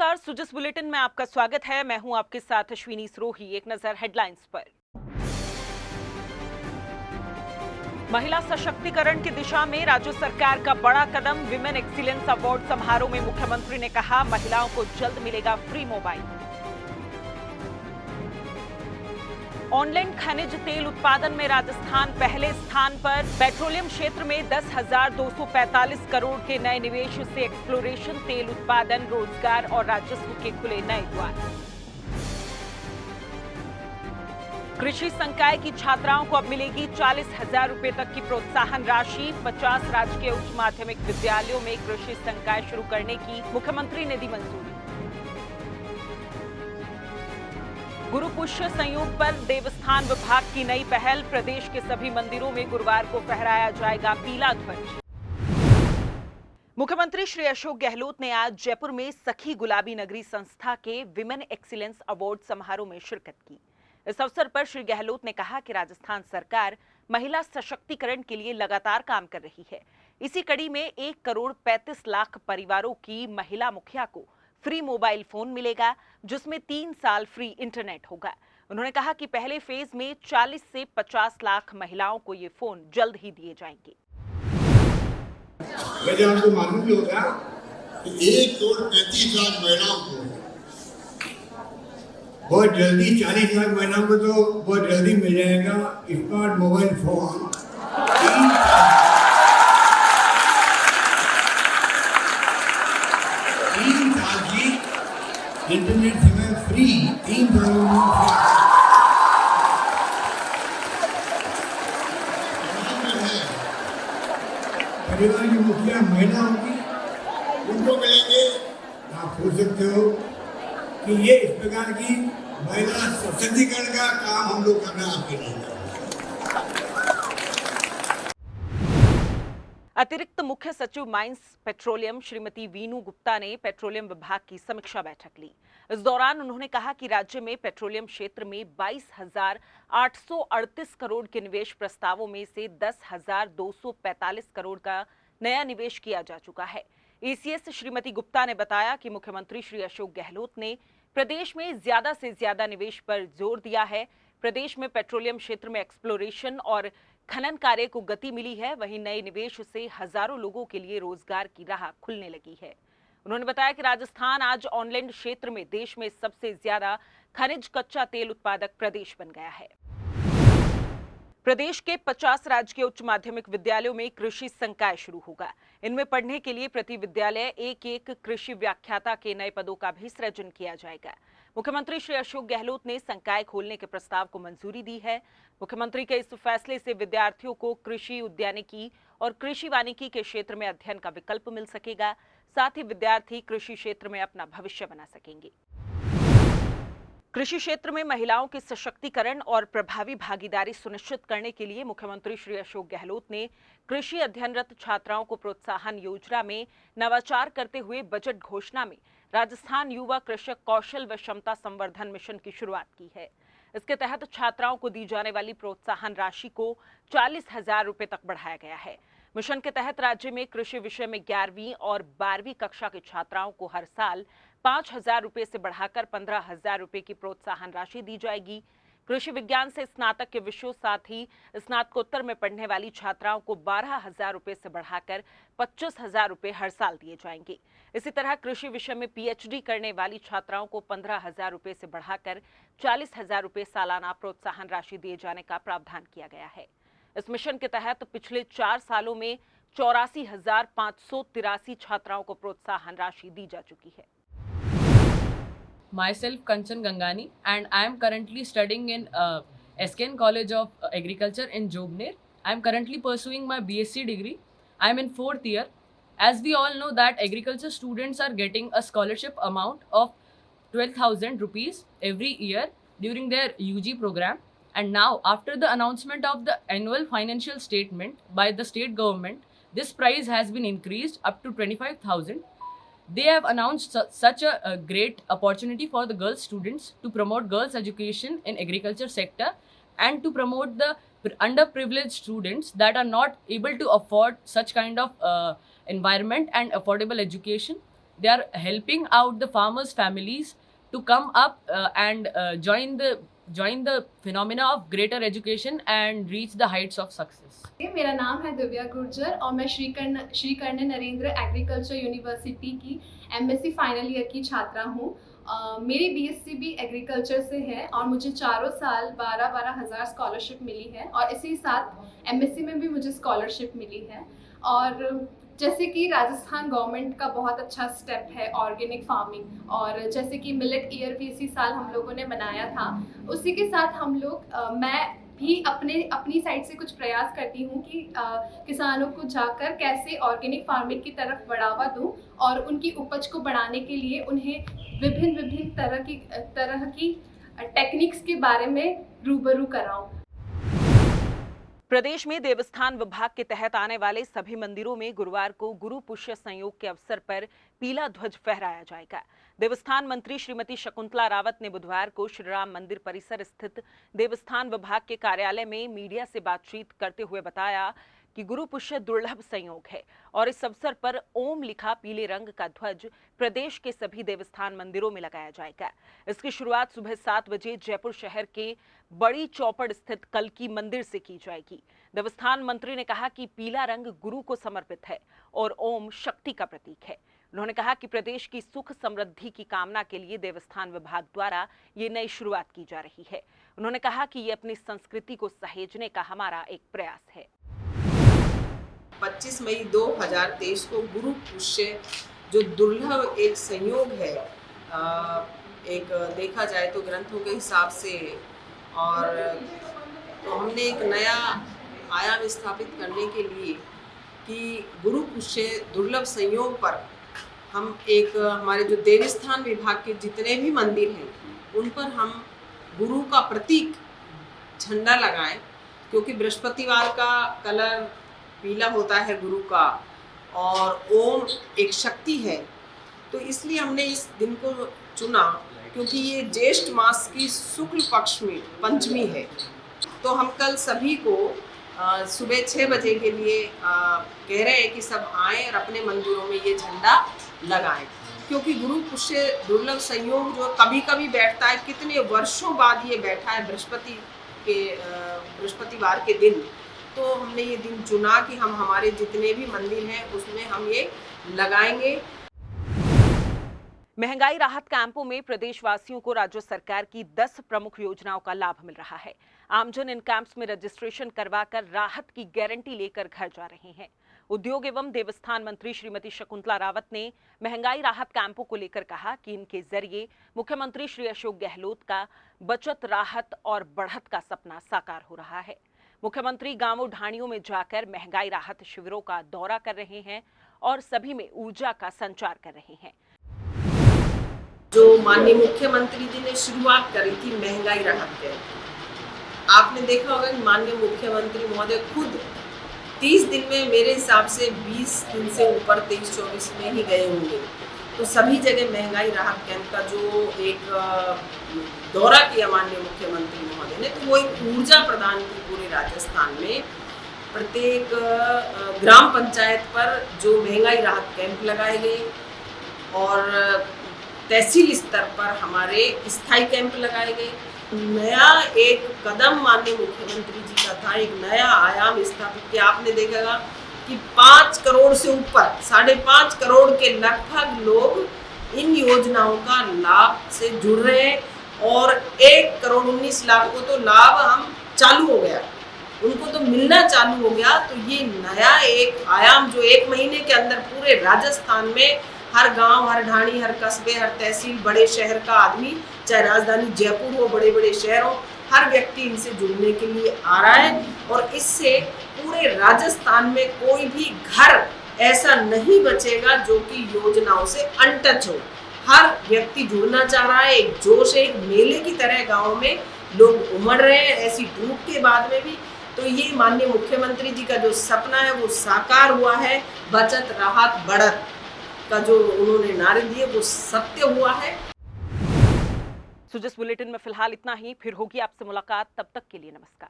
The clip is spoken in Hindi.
नमस्कार, सुजिस बुलेटिन में आपका स्वागत है। मैं हूं आपके साथ अश्विनी सरोही। एक नजर हेडलाइंस पर। महिला सशक्तिकरण की दिशा में राज्य सरकार का बड़ा कदम। विमेन एक्सीलेंस अवार्ड समारोह में मुख्यमंत्री ने कहा, महिलाओं को जल्द मिलेगा फ्री मोबाइल। ऑनलाइन खनिज तेल उत्पादन में राजस्थान पहले स्थान पर। पेट्रोलियम क्षेत्र में 10,245 करोड़ के नए निवेश से एक्सप्लोरेशन, तेल उत्पादन, रोजगार और राजस्व के खुले नए द्वार। कृषि संकाय की छात्राओं को अब मिलेगी 40,000 रुपए तक की प्रोत्साहन राशि। 50 राजकीय उच्च माध्यमिक विद्यालयों में कृषि संकाय शुरू करने की मुख्यमंत्री ने दी मंजूरी। गुरु पुष्य संयोग पर देवस्थान विभाग की नई पहल। प्रदेश के सभी मंदिरों में गुरुवार को फहराया जाएगा पीला ध्वज। मुख्यमंत्री श्री अशोक गहलोत ने आज जयपुर में सखी गुलाबी नगरी संस्था के विमेन एक्सीलेंस अवार्ड समारोह में शिरकत की। इस अवसर पर श्री गहलोत ने कहा कि राजस्थान सरकार महिला सशक्तिकरण के लिए लगातार काम कर रही है। इसी कड़ी में 1,35,00,000 परिवारों की महिला मुखिया को फ्री मोबाइल फोन मिलेगा, जिसमें 3 साल फ्री इंटरनेट होगा। उन्होंने कहा कि पहले फेज में 40 से 50 लाख महिलाओं को ये फोन जल्द ही दिए जाएंगे। वैसे आपको मालूम भी होगा कि 1,35,00,000 महिलाओं को बहुत जल्दी 40 लाख महिलाओं को तो बहुत जल्दी मिल जाएगा स्मार्ट मोबाइल फोन। 3 साल की इंटरनेट सेवा फ्री। 3 साल परिवार की मुखिया महिला होगी, उनको मिलेंगे। आप सोच सकते हो कि ये इस प्रकार की महिला सशक्तिकरण का काम हम लोग करना आपके लिए। अतिरिक्त मुख्य सचिव माइंस पेट्रोलियम श्रीमती वीनू गुप्ता ने पेट्रोलियम विभाग की समीक्षा बैठक ली। इस दौरान उन्होंने कहा कि राज्य में पेट्रोलियम क्षेत्र में 22,838 करोड़ के निवेश प्रस्तावों में से 10,245 करोड़ का नया निवेश किया जा चुका है। एसीएस श्रीमती गुप्ता ने बताया कि मुख्यमंत्री श्री अशोक गहलोत ने प्रदेश में ज्यादा से ज्यादा निवेश पर जोर दिया है। प्रदेश में पेट्रोलियम क्षेत्र में एक्सप्लोरेशन और खनन कार्य को गति मिली है। वहीं नए निवेश से हजारों लोगों के लिए रोजगार की राह खुलने लगी है। उन्होंने बताया कि राजस्थान आज ऑनलाइन क्षेत्र में देश में सबसे ज्यादा खनिज कच्चा तेल उत्पादक प्रदेश बन गया है। प्रदेश के 50 राजकीय उच्च माध्यमिक विद्यालयों में कृषि संकाय शुरू होगा। इनमें पढ़ने के लिए प्रति विद्यालय एक कृषि व्याख्याता के नए पदों का भी सृजन किया जाएगा। मुख्यमंत्री श्री अशोक गहलोत ने संकाय खोलने के प्रस्ताव को मंजूरी दी है। मुख्यमंत्री के इस फैसले से विद्यार्थियों को कृषि उद्यानिकी और कृषि वानिकी के क्षेत्र में अध्ययन का विकल्प मिल सकेगा। साथ ही विद्यार्थी कृषि क्षेत्र में अपना भविष्य बना सकेंगे। कृषि क्षेत्र में महिलाओं के सशक्तिकरण और प्रभावी भागीदारी सुनिश्चित करने के लिए मुख्यमंत्री श्री अशोक गहलोत ने कृषि अध्ययनरत छात्राओं को प्रोत्साहन योजना में नवाचार करते हुए बजट घोषणा में राजस्थान युवा कृषक कौशल व क्षमता संवर्धन मिशन की शुरुआत की है। इसके तहत छात्राओं को दी जाने वाली प्रोत्साहन राशि को 40,000 रुपए तक बढ़ाया गया है। मिशन के तहत राज्य में कृषि विषय में 11वीं और 12वीं कक्षा के छात्राओं को हर साल 5,000 रुपए से बढ़ाकर 15,000 रुपए की प्रोत्साहन राशि दी जाएगी। कृषि विज्ञान से स्नातक के विषयों, साथ ही स्नातकोत्तर में पढ़ने वाली छात्राओं को 12,000 रुपए से बढ़ाकर 25,000 रुपए हर साल दिए जाएंगे। इसी तरह कृषि विषय में पीएचडी करने वाली छात्राओं को 15,000 रुपए से बढ़ाकर 40,000 रुपए सालाना प्रोत्साहन राशि दिए जाने का प्रावधान किया गया है। इस मिशन के तहत पिछले 4 सालों में 84,583 छात्राओं को प्रोत्साहन राशि दी जा चुकी है। Myself Kanchan Gangani, and I am currently studying in SKN College of Agriculture in Jobner. I am currently pursuing my BSc degree. I am in 4th year. As we all know that agriculture students are getting a scholarship amount of 12,000 rupees every year during their UG program. And now after the announcement of the annual financial statement by the state government, this price has been increased up to 25,000. They have announced such a great opportunity for the girl students to promote girls' education in agriculture sector and to promote the underprivileged students that are not able to afford such kind of environment and affordable education. they are helping out the farmers' families to come up and join the phenomena of greater education and reach the heights of success. मेरा नाम है दिव्या गुर्जर और मैं श्री कर्ण नरेंद्र एग्रीकल्चर यूनिवर्सिटी की एमएससी फाइनल ईयर की छात्रा हूँ। मेरी बीएससी भी एग्रीकल्चर से है और मुझे चारों साल 12-12 हज़ार स्कॉलरशिप मिली है और इसी साथ एमएससी में भी मुझे स्कॉलरशिप मिली है। और जैसे कि राजस्थान गवर्नमेंट का बहुत अच्छा स्टेप है ऑर्गेनिक फार्मिंग, और जैसे कि मिलेट ईयर भी इसी साल हम लोगों ने मनाया था, उसी के साथ हम लोग मैं भी अपनी साइड से कुछ प्रयास करती हूँ कि किसानों को जाकर कैसे ऑर्गेनिक फार्मिंग की तरफ बढ़ावा दूँ और उनकी उपज को बढ़ाने के लिए उन्हें विभिन्न तरह की टेक्निक्स के बारे में रूबरू कराऊँ। प्रदेश में देवस्थान विभाग के तहत आने वाले सभी मंदिरों में गुरुवार को गुरु पुष्य संयोग के अवसर पर पीला ध्वज फहराया जाएगा। देवस्थान मंत्री श्रीमती शकुंतला रावत ने बुधवार को श्री राम मंदिर परिसर स्थित देवस्थान विभाग के कार्यालय में मीडिया से बातचीत करते हुए बताया कि गुरु पुष्य दुर्लभ संयोग है और इस अवसर पर ओम लिखा पीले रंग का ध्वज प्रदेश के सभी देवस्थान मंदिरों में लगाया जाएगा। इसकी शुरुआत सुबह 7 बजे जयपुर शहर के बड़ी चौपड़ स्थित कल्की मंदिर से की जाएगी। देवस्थान मंत्री ने कहा कि पीला रंग गुरु को समर्पित है और ओम शक्ति का प्रतीक है। उन्होंने कहा कि प्रदेश की सुख समृद्धि की कामना के लिए देवस्थान विभाग द्वारा ये नई शुरुआत की जा रही है। उन्होंने कहा कि ये अपनी संस्कृति को सहेजने का हमारा एक प्रयास है। 25 मई 2023 को गुरु पुष्य जो दुर्लभ एक संयोग है, एक देखा जाए तो ग्रंथों के हिसाब से, और तो हमने एक नया आयाम स्थापित करने के लिए कि गुरु पुष्य दुर्लभ संयोग पर हम एक हमारे जो देवस्थान विभाग के जितने भी मंदिर हैं उन पर हम गुरु का प्रतीक झंडा लगाएं, क्योंकि बृहस्पतिवार का कलर पीला होता है गुरु का और ओम एक शक्ति है। तो इसलिए हमने इस दिन को चुना क्योंकि ये ज्येष्ठ मास की शुक्ल पक्ष में पंचमी है। तो हम कल सभी को सुबह 6 बजे के लिए कह रहे हैं कि सब आएं और अपने मंदिरों में ये झंडा लगाएं, क्योंकि गुरु पुष्य दुर्लभ संयोग जो कभी कभी बैठता है, कितने वर्षों बाद ये बैठा है बृहस्पतिवार के दिन। तो हमने ये दिन चुना कि हम हमारे जितने भी मंदिर हैं उसमें हम ये लगाएंगे। महंगाई राहत कैंपों में प्रदेशवासियों को राज्य सरकार की 10 प्रमुख योजनाओं का लाभ मिल रहा है। आमजन इन कैंप्स में रजिस्ट्रेशन करवाकर राहत की गारंटी लेकर घर जा रहे हैं। उद्योग एवं देवस्थान मंत्री श्रीमती शकुंतला रावत ने महंगाई राहत कैंपों को लेकर कहा कि इनके जरिए मुख्यमंत्री श्री अशोक गहलोत का बचत, राहत और बढ़त का सपना साकार हो रहा है। मुख्यमंत्री गांवों ढाणियों में जाकर महंगाई राहत शिविरों का दौरा कर रहे हैं और सभी में ऊर्जा का संचार कर रहे हैं। जो माननीय मुख्यमंत्री जी ने शुरुआत करी थी महंगाई राहत कैंप, आपने देखा होगा कि माननीय मुख्यमंत्री महोदय खुद 30 दिन में मेरे हिसाब से 20 दिन से ऊपर 23-24 में ही गए होंगे। तो सभी जगह महंगाई राहत कैंप का जो एक दौरा किया माननीय मुख्यमंत्री महोदय ने, तो वो एक ऊर्जा प्रदान की पूरे राजस्थान में। प्रत्येक ग्राम पंचायत पर जो महंगाई राहत कैंप लगाए गए और तहसील स्तर पर हमारे स्थायी कैंप लगाए गए। नया एक कदम माननीय मुख्यमंत्री जी का था, एक नया आयाम स्थापित किया। आपने देखा कि 5 करोड़ से ऊपर 5.5 करोड़ के लगभग लोग इन योजनाओं का लाभ से जुड़ रहे हैं और 1 करोड़ 19 लाख को तो लाभ हम चालू हो गया, उनको तो मिलना चालू हो गया। तो ये नया एक आयाम जो 1 महीने के अंदर पूरे राजस्थान में हर गांव, हर ढाणी, हर कस्बे, हर तहसील, बड़े शहर का आदमी, चाहे राजधानी जयपुर हो, बड़े बड़े शहर हो, हर व्यक्ति इनसे जुड़ने के लिए आ रहा है। और इससे पूरे राजस्थान में कोई भी घर ऐसा नहीं बचेगा जो कि योजनाओं से अनटच हो। हर व्यक्ति जुड़ना चाह रहा है। एक जोश, एक मेले की तरह गाँव में लोग उमड़ रहे हैं ऐसी धूप के बाद में भी। तो ये माननीय मुख्यमंत्री जी का जो सपना है वो साकार हुआ है। बचत, राहत, बढ़त का जो उन्होंने नारे दिए वो सत्य हुआ है। सुजस बुलेटिन में फिलहाल इतना ही, फिर होगी आपसे मुलाकात। तब तक के लिए नमस्कार।